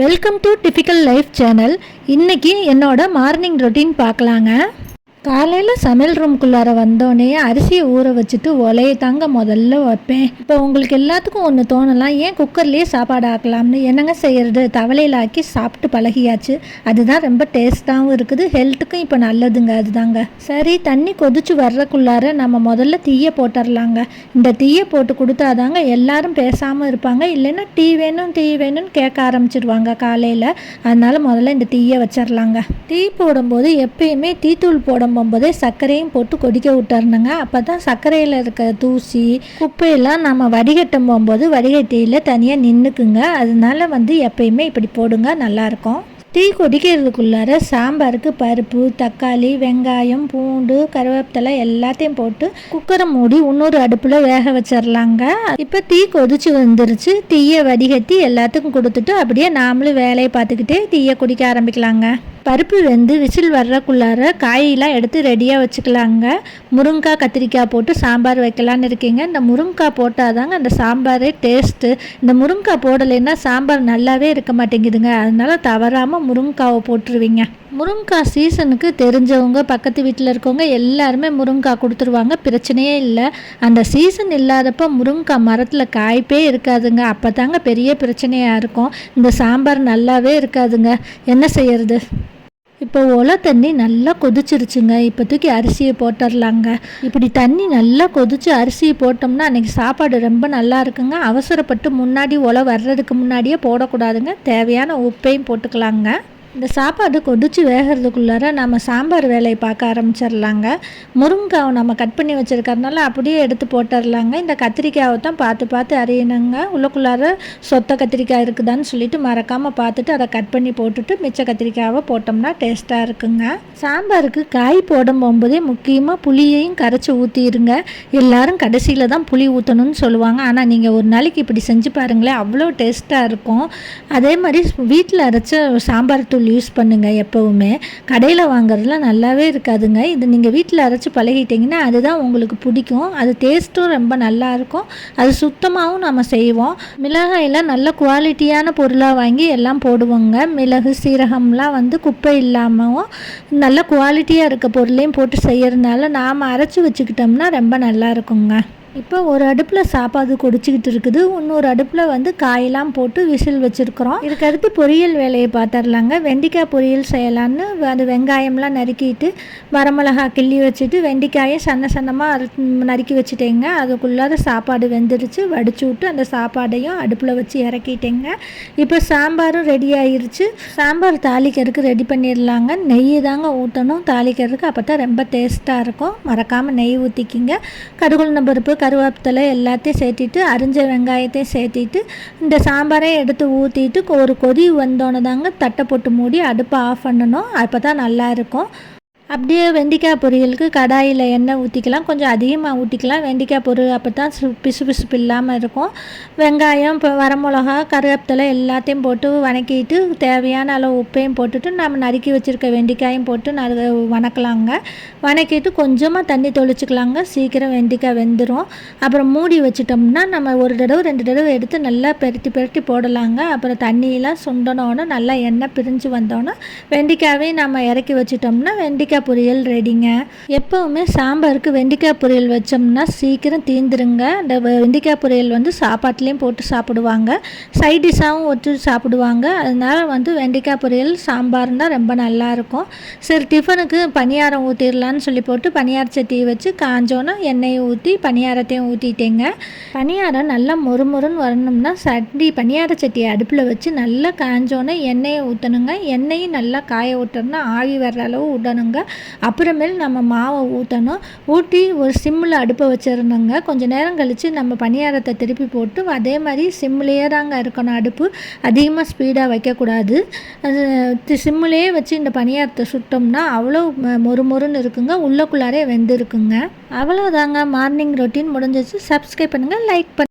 Welcome to typical life channel. இன்றைக்கி என்னோட morning routine பார்க்கலாங்க. காலையில் சமையல் ரூம்குள்ளார வந்தோடனே அரிசியை ஊற வச்சுட்டு ஒலையை தாங்க முதல்ல வைப்பேன். இப்போ உங்களுக்கு எல்லாத்துக்கும் ஒன்று தோணலாம், ஏன் குக்கர்லேயே சாப்பாடு ஆக்கலாம்னு. என்னங்க செய்கிறது, தவளையில் ஆக்கி சாப்பிட்டு பழகியாச்சு. அதுதான் ரொம்ப டேஸ்ட்டாகவும் இருக்குது, ஹெல்த்துக்கும் இப்போ நல்லதுங்க. அதுதாங்க சரி. தண்ணி கொதிச்சு வர்றக்குள்ளார நம்ம முதல்ல தீயை போட்டுடலாங்க. இந்த தீயை போட்டு கொடுத்தாதாங்க எல்லாரும் பேசாமல் இருப்பாங்க, இல்லைன்னா டீ வேணும்னு கேட்க ஆரம்பிச்சிடுவாங்க காலையில். அதனால் முதல்ல இந்த தீயை வச்சிடலாங்க. டீ போடும்போது எப்பயுமே டீத்தூள் போடும்போதே சர்க்கரையும் போட்டு கொதிக்க விட்டுறணுங்க. அப்போ தான் சர்க்கரையில் இருக்க தூசி குப்பையெல்லாம் நம்ம வடிகட்டும் போகும்போது வடிகட்டியில் தனியாக நின்றுக்குங்க. அதனால எப்பயுமே இப்படி போடுங்க, நல்லாயிருக்கும். டீ கொதிக்கிறதுக்குள்ளார சாம்பாருக்கு பருப்பு, தக்காளி, வெங்காயம், பூண்டு, கருவேப்பிலை எல்லாத்தையும் போட்டு குக்கரை மூடி இன்னொரு அடுப்பில் வேக வச்சிடலாங்க. இப்போ டீ கொதிச்சு வந்துருச்சு. டீயை வடிகட்டி எல்லாத்துக்கும் கொடுத்துட்டு அப்படியே நாமளும் வேலையை பார்த்துக்கிட்டே டீயை குடிக்க ஆரம்பிக்கலாங்க. பருப்பு வெந்து விசில் வர்றக்குள்ளார காயெல்லாம் எடுத்து ரெடியாக வச்சுக்கலாங்க. முருங்கைக்காய், கத்திரிக்காய் போட்டு சாம்பார் வைக்கலான்னு இருக்கீங்க. இந்த முருங்கைக்காய் போட்டால் தாங்க அந்த சாம்பாரே டேஸ்ட்டு. இந்த முருங்கைக்காய் போடலைன்னா சாம்பார் நல்லாவே இருக்க மாட்டேங்குதுங்க. அதனால தவறாமல் முருங்கைக்காவை போட்டுருவீங்க. முருங்கைக்காய் சீசனுக்கு தெரிஞ்சவங்க, பக்கத்து வீட்டில் இருக்கவங்க எல்லாருமே முருங்கைக்காய் கொடுத்துருவாங்க, பிரச்சனையே இல்லை. அந்த சீசன் இல்லாதப்போ முருங்கைக்காய் மரத்தில் காய்ப்பே இருக்காதுங்க. அப்போ தாங்க பெரிய பிரச்சனையாக இருக்கும். இந்த சாம்பார் நல்லாவே இருக்காதுங்க. என்ன செய்யறது? இப்போ ஒலை தண்ணி நல்லா கொதிச்சிருச்சுங்க. இப்போ தூக்கி அரிசியை போட்டுடலாங்க. இப்படி தண்ணி நல்லா கொதிச்சு அரிசியை போட்டோம்னா அன்றைக்கி சாப்பாடு ரொம்ப நல்லா இருக்குங்க. அவசரப்பட்டு முன்னாடி ஒலை வர்றதுக்கு முன்னாடியே போடக்கூடாதுங்க. தேவையான உப்பையும் போட்டுக்கலாங்க. இந்த சாப்பாடு கொதிச்சு வேகிறதுக்குள்ளார நம்ம சாம்பார் வேலையை பார்க்க ஆரம்பிச்சிடலாங்க. முருங்கைக்காவை நம்ம கட் பண்ணி வச்சுருக்கறதுனால அப்படியே எடுத்து போட்டுடலாங்க. இந்த கத்திரிக்காயை தான் பார்த்து அறியணுங்க. உள்ளக்குள்ளார சொத்த கத்திரிக்காய் இருக்குதான்னு சொல்லிட்டு மறக்காமல் பார்த்துட்டு அதை கட் பண்ணி போட்டுட்டு மிச்ச கத்திரிக்காவை போட்டோம்னா டேஸ்ட்டாக இருக்குங்க. சாம்பாருக்கு காய் போடும் போகும்போதே முக்கியமாக புளியையும் கரைச்சி ஊற்றிடுங்க. எல்லாரும் கடைசியில் தான் புளி ஊற்றணும்னு சொல்லுவாங்க. ஆனால் நீங்கள் ஒரு நாளைக்கு இப்படி செஞ்சு பாருங்களேன், அவ்வளோ டேஸ்ட்டாக இருக்கும். அதே மாதிரி வீட்டில் அரைச்ச சாம்பார் தூள் யூஸ் பண்ணுங்கள். எப்போவுமே கடையில் வாங்குறதுலாம் நல்லாவே இருக்காதுங்க. இது நீங்கள் வீட்டில் அரைச்சி பழகிட்டிங்கன்னா அதுதான் உங்களுக்கு பிடிக்கும். அது டேஸ்ட்டும் ரொம்ப நல்லாயிருக்கும். அது சுத்தமாகவும் நம்ம செய்வோம். மிளகாயெல்லாம் நல்ல குவாலிட்டியான பொருளாக வாங்கி எல்லாம் போடுவோங்க. மிளகு, சீரகம்லாம் குப்பை இல்லாமல் நல்ல குவாலிட்டியாக இருக்க பொருளையும் போட்டு செய்கிறதுனால நாம் அரைச்சி வச்சுக்கிட்டோம்னா ரொம்ப நல்லா இருக்குங்க. இப்போ ஒரு அடுப்பில் சாப்பாடு கொடிச்சிக்கிட்டு இருக்குது, இன்னொரு அடுப்பில் காயெல்லாம் போட்டு விசில் வச்சுருக்குறோம். இதுக்கடுத்து பொரியல் வேலையை பார்த்துடலாங்க. வெண்டைக்காய் பொரியல் செய்யலான்னு அது வெங்காயம்லாம் நறுக்கிட்டு வரமிளகா கிள்ளி வச்சுட்டு வெண்டைக்காயை சன்னமாக நறுக்கி வச்சுட்டேங்க. அதுக்குள்ளார சாப்பாடு வெந்துடுச்சு. வடிச்சு விட்டு அந்த சாப்பாடையும் அடுப்பில் வச்சு இறக்கிட்டேங்க. இப்போ சாம்பாரும் ரெடி ஆகிருச்சு. சாம்பார் தாளிக்கிறதுக்கு ரெடி பண்ணிடலாங்க. நெய் தாங்க ஊற்றணும் தாளிக்கிறதுக்கு, அப்போ தான் ரொம்ப டேஸ்ட்டாக இருக்கும். மறக்காமல் நெய் ஊற்றிக்கிங்க. கடுகுளுந்த பருப்பு, கருவேப்பிலை எல்லாத்தையும் சேர்த்திட்டு அரிஞ்ச வெங்காயத்தையும் சேர்த்திட்டு இந்த சாம்பாரை எடுத்து ஊற்றிட்டு ஒரு கொதி வந்தோன்னு தாங்க தட்டை போட்டு மூடி அடுப்பை ஆஃப் பண்ணணும். அப்போ தான் நல்லாயிருக்கும். அப்படியே வெண்டைக்காய் பொரியலுக்கு கடாயில் எண்ணெய் ஊற்றிக்கலாம். கொஞ்சம் அதிகமாக ஊற்றிக்கலாம். வெண்டைக்காய் பொரியல் அப்போ தான் பிசு இல்லாமல் இருக்கும். வெங்காயம், இப்போ வரமிளகா, கருவேப்பிலை எல்லாத்தையும் போட்டு வணக்கிட்டு தேவையான அளவு உப்பையும் போட்டுட்டு நம்ம நறுக்கி வச்சுருக்க வெண்டைக்காயும் போட்டு வணக்கலாங்க. வணக்கிட்டு கொஞ்சமாக தண்ணி தொளிச்சிக்கலாங்க. சீக்கிரம் வெண்டைக்காய் வெந்துடும். அப்புறம் மூடி வச்சிட்டோம்னா நம்ம ஒரு தடவை 2 தடவை எடுத்து நல்லா பெரட்டி போடலாங்க. அப்புறம் தண்ணியெல்லாம் சுண்டனோன்னு நல்லா எண்ணெய் பிரிஞ்சு வந்தோன்னே வெண்டைக்காவையும் நம்ம இறக்கி வச்சிட்டோம்னா வெண்டைக்காய் பொரியல் ரெடிங்க. எப்பவுமே சாம்பாருக்கு வெண்டைக்காய் பொரியல் வச்சோம்னா சீக்கிரம் தீந்துருங்க. இந்த வெண்டைக்காய் பொரியல் சாப்பாட்லேயும் போட்டு சாப்பிடுவாங்க, சைட் டிஷ்ஷாகவும் வச்சு சாப்பிடுவாங்க. அதனால வெண்டைக்காய் பொரியல் சாம்பார்னா ரொம்ப நல்லாயிருக்கும். சரி, டிஃபனுக்கு பணியாரம் ஊற்றிடலான்னு சொல்லி போட்டு பணியார சட்டியை வச்சு காஞ்சோன்னா எண்ணெயை ஊற்றி பணியாரத்தையும் ஊற்றிட்டேங்க. பணியாரம் நல்லா மொறுமொறுன்னு வரணும்னா பணியார சட்டியை அடுப்பில் வச்சு நல்லா காஞ்சோன்னா எண்ணெயை ஊற்றணுங்க. எண்ணெயும் நல்லா காய விட்டோம்னா ஆவி வர்ற அளவு விடணுங்க. அப்புறமேல் நம்ம மாவை ஊற்றணும். ஊற்றி ஒரு சிம்மில் அடுப்பை வச்சிடணுங்க. கொஞ்சம் நேரம் கழித்து நம்ம பணியாரத்தை திருப்பி போட்டு அதே மாதிரி சிம்மிலேயே தாங்க இருக்கணும். அடுப்பு அதிகமாக ஸ்பீடாக வைக்கக்கூடாது. அது சிம்மிலேயே வச்சு இந்த பணியாரத்தை சுட்டோம்னா அவ்வளோ மொறுமொறுன்னு இருக்குங்க. உள்ளக்குள்ளாரே வெந்திருக்குங்க. அவ்வளோதாங்க, மார்னிங் ரொட்டீன் முடிஞ்சிச்சு. சப்ஸ்கிரைப் பண்ணுங்கள், லைக் பண்ணுங்கள்.